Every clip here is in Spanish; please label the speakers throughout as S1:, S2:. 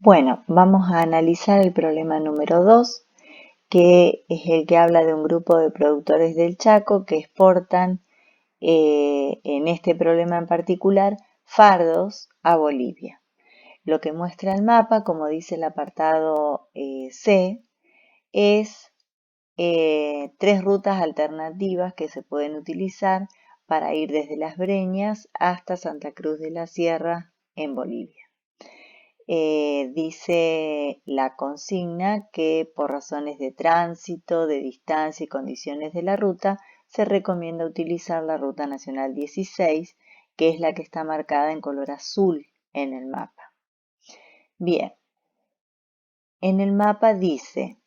S1: Bueno, vamos a analizar el problema número 2, que es el que habla de un grupo de productores del Chaco que exportan, en este problema en particular, fardos a Bolivia. Lo que muestra el mapa, como dice el apartado C, es tres rutas alternativas que se pueden utilizar para ir desde Las Breñas hasta Santa Cruz de la Sierra en Bolivia. Dice la consigna que por razones de tránsito, de distancia y condiciones de la ruta, se recomienda utilizar la Ruta Nacional 16, que es la que está marcada en color azul en el mapa. Bien, en el mapa dice,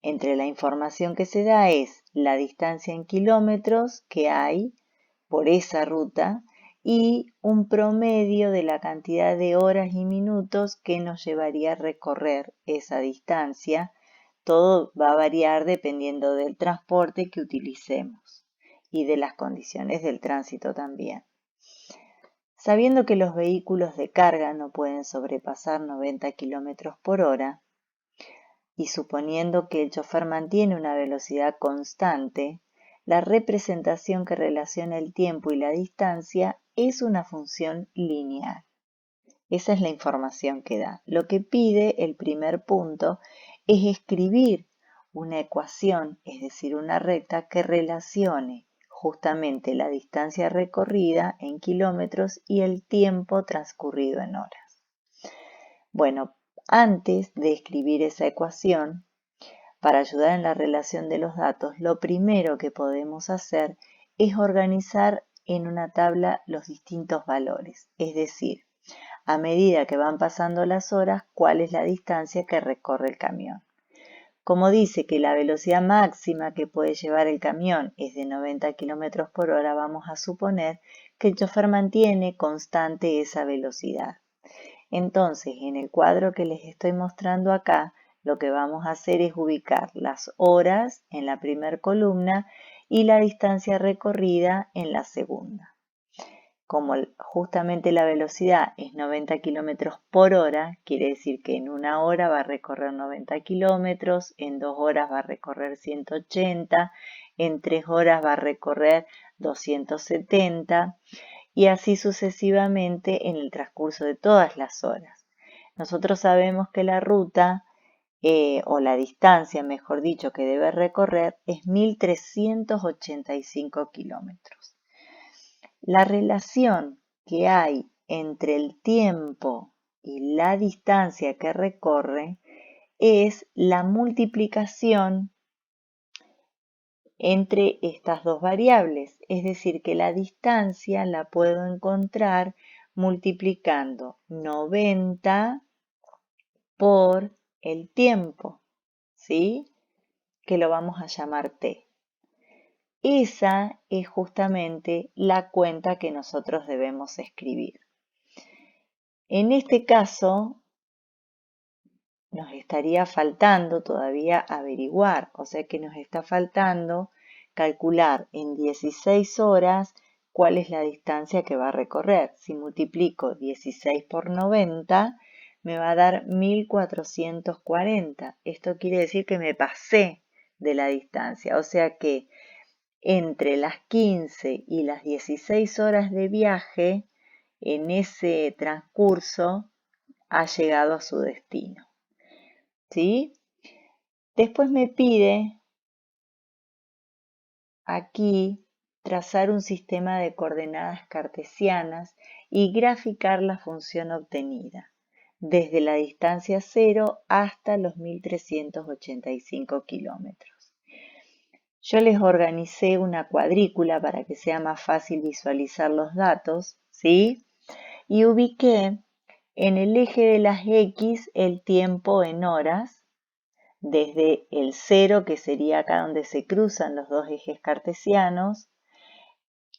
S1: entre la información que se da es la distancia en kilómetros que hay por esa ruta y un promedio de la cantidad de horas y minutos que nos llevaría a recorrer esa distancia. Todo va a variar dependiendo del transporte que utilicemos y de las condiciones del tránsito también. Sabiendo que los vehículos de carga no pueden sobrepasar 90 km por hora y suponiendo que el chofer mantiene una velocidad constante, la representación que relaciona el tiempo y la distancia es una función lineal. Esa es la información que da. Lo que pide el primer punto es escribir una ecuación, es decir, una recta que relacione justamente la distancia recorrida en kilómetros y el tiempo transcurrido en horas. Bueno, antes de escribir esa ecuación, para ayudar en la relación de los datos, lo primero que podemos hacer es organizar en una tabla los distintos valores, es decir, a medida que van pasando las horas, cuál es la distancia que recorre el camión. Como dice que la velocidad máxima que puede llevar el camión es de 90 km por hora, vamos a suponer que el chofer mantiene constante esa velocidad. Entonces, en el cuadro que les estoy mostrando acá, lo que vamos a hacer es ubicar las horas en la primera columna y la distancia recorrida en la segunda. Como justamente la velocidad es 90 km por hora, quiere decir que en una hora va a recorrer 90 km, en 2 horas va a recorrer 180, en 3 horas va a recorrer 270 y así sucesivamente en el transcurso de todas las horas. Nosotros sabemos que la ruta o la distancia, mejor dicho, que debe recorrer es 1385 kilómetros. La relación que hay entre el tiempo y la distancia que recorre es la multiplicación entre estas dos variables, es decir, que la distancia la puedo encontrar multiplicando 90 por el tiempo, ¿sí? Que lo vamos a llamar t. Esa es justamente la cuenta que nosotros debemos escribir. En este caso, nos estaría faltando todavía averiguar, o sea que nos está faltando calcular en 16 horas cuál es la distancia que va a recorrer. Si multiplico 16 por 90, me va a dar 1440. Esto quiere decir que me pasé de la distancia, o sea que entre las 15 y las 16 horas de viaje, en ese transcurso, ha llegado a su destino. ¿Sí? Después me pide aquí trazar un sistema de coordenadas cartesianas y graficar la función obtenida, desde la distancia 0 hasta los 1385 kilómetros. Yo les organicé una cuadrícula para que sea más fácil visualizar los datos, ¿sí? Y ubiqué en el eje de las X el tiempo en horas, desde el 0, que sería acá donde se cruzan los dos ejes cartesianos,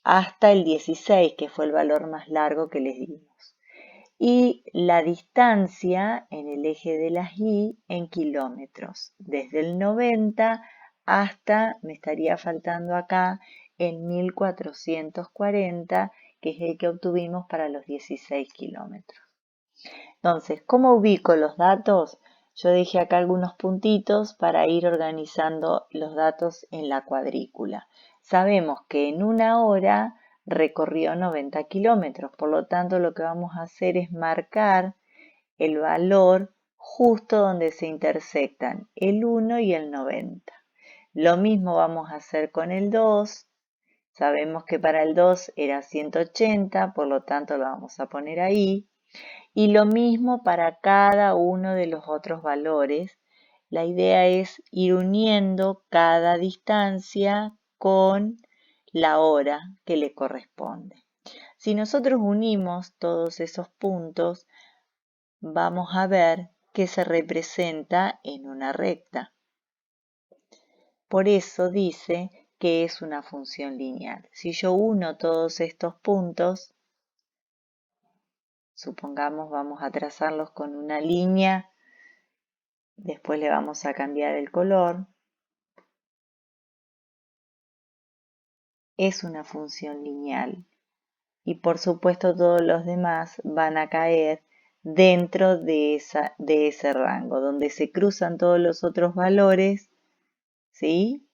S1: hasta el 16, que fue el valor más largo que les dimos. Y la distancia en el eje de las Y en kilómetros, desde el 90 hasta, me estaría faltando acá, el 1440, que es el que obtuvimos para los 16 kilómetros. Entonces, ¿cómo ubico los datos? Yo dejé acá algunos puntitos para ir organizando los datos en la cuadrícula. Sabemos que en una hora recorrió 90 kilómetros, por lo tanto lo que vamos a hacer es marcar el valor justo donde se intersectan el 1 y el 90. Lo mismo vamos a hacer con el 2. Sabemos que para el 2 era 180, por lo tanto lo vamos a poner ahí. Y lo mismo para cada uno de los otros valores. La idea es ir uniendo cada distancia con la hora que le corresponde. Si nosotros unimos todos esos puntos, vamos a ver que se representa en una recta. Por eso dice que es una función lineal. Si yo uno todos estos puntos, supongamos vamos a trazarlos con una línea, después le vamos a cambiar el color. Es una función lineal y por supuesto todos los demás van a caer dentro de ese rango, donde se cruzan todos los otros valores, ¿sí?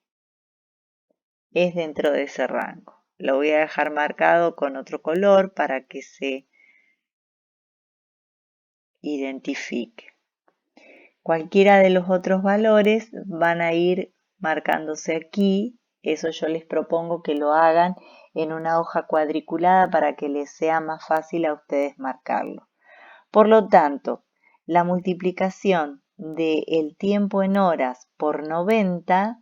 S1: Es dentro de ese rango. Lo voy a dejar marcado con otro color para que se identifique. Cualquiera de los otros valores van a ir marcándose aquí. Eso yo les propongo que lo hagan en una hoja cuadriculada para que les sea más fácil a ustedes marcarlo. Por lo tanto, la multiplicación del tiempo en horas por 90,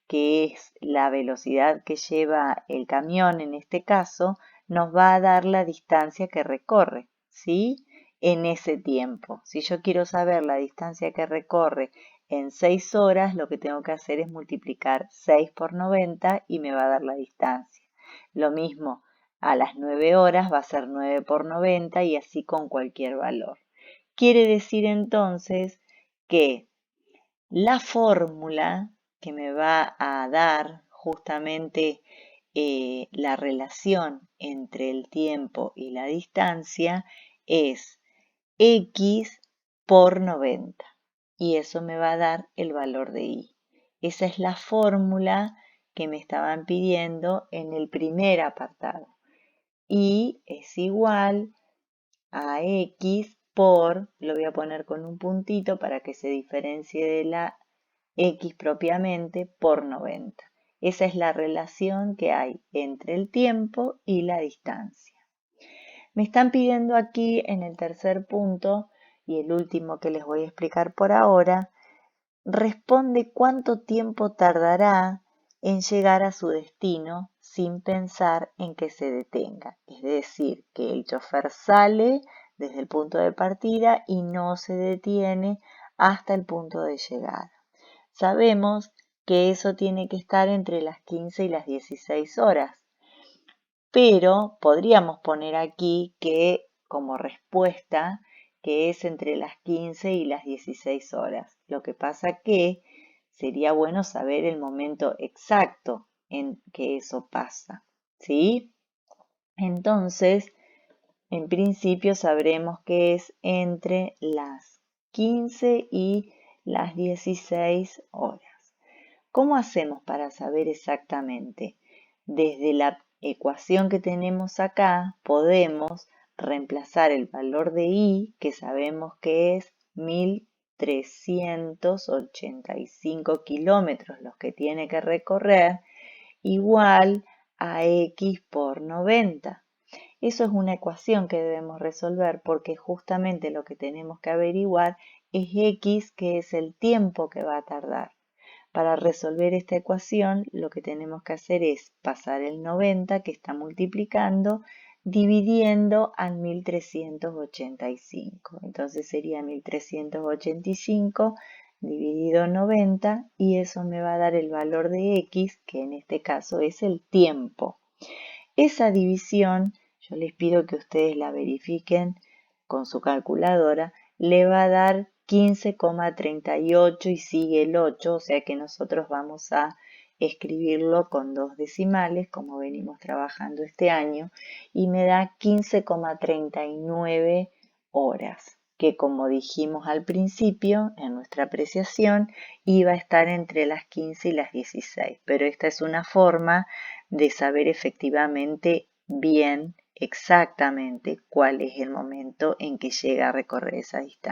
S1: que es la velocidad que lleva el camión en este caso, nos va a dar la distancia que recorre, ¿sí? En ese tiempo. Si yo quiero saber la distancia que recorre en 6 horas, lo que tengo que hacer es multiplicar 6 por 90 y me va a dar la distancia. Lo mismo, a las 9 horas va a ser 9 por 90 y así con cualquier valor. Quiere decir entonces que la fórmula que me va a dar justamente la relación entre el tiempo y la distancia es x por 90 y eso me va a dar el valor de y. Esa es la fórmula que me estaban pidiendo en el primer apartado. Y es igual a x por, lo voy a poner con un puntito para que se diferencie de la x propiamente, por 90. Esa es la relación que hay entre el tiempo y la distancia. Me están pidiendo aquí en el tercer punto, y el último que les voy a explicar por ahora, responde cuánto tiempo tardará en llegar a su destino sin pensar en que se detenga. Es decir, que el chofer sale desde el punto de partida y no se detiene hasta el punto de llegada. Sabemos que eso tiene que estar entre las 15 y las 16 horas, pero podríamos poner aquí que como respuesta que es entre las 15 y las 16 horas. Lo que pasa que sería bueno saber el momento exacto en que eso pasa, ¿sí? Entonces, en principio sabremos que es entre las 15 y las 16 horas. ¿Cómo hacemos para saber exactamente? Desde la ecuación que tenemos acá podemos reemplazar el valor de y, que sabemos que es 1385 kilómetros los que tiene que recorrer, igual a x por 90. Eso es una ecuación que debemos resolver porque justamente lo que tenemos que averiguar es x, que es el tiempo que va a tardar. Para resolver esta ecuación, lo que tenemos que hacer es pasar el 90 que está multiplicando, dividiendo al 1385. Entonces sería 1385 dividido 90 y eso me va a dar el valor de x, que en este caso es el tiempo. Esa división, yo les pido que ustedes la verifiquen con su calculadora, le va a dar 15,38 y sigue el 8, o sea que nosotros vamos a escribirlo con 2 decimales, como venimos trabajando este año, y me da 15,39 horas, que como dijimos al principio en nuestra apreciación, iba a estar entre las 15 y las 16, pero esta es una forma de saber efectivamente bien, exactamente, cuál es el momento en que llega a recorrer esa distancia.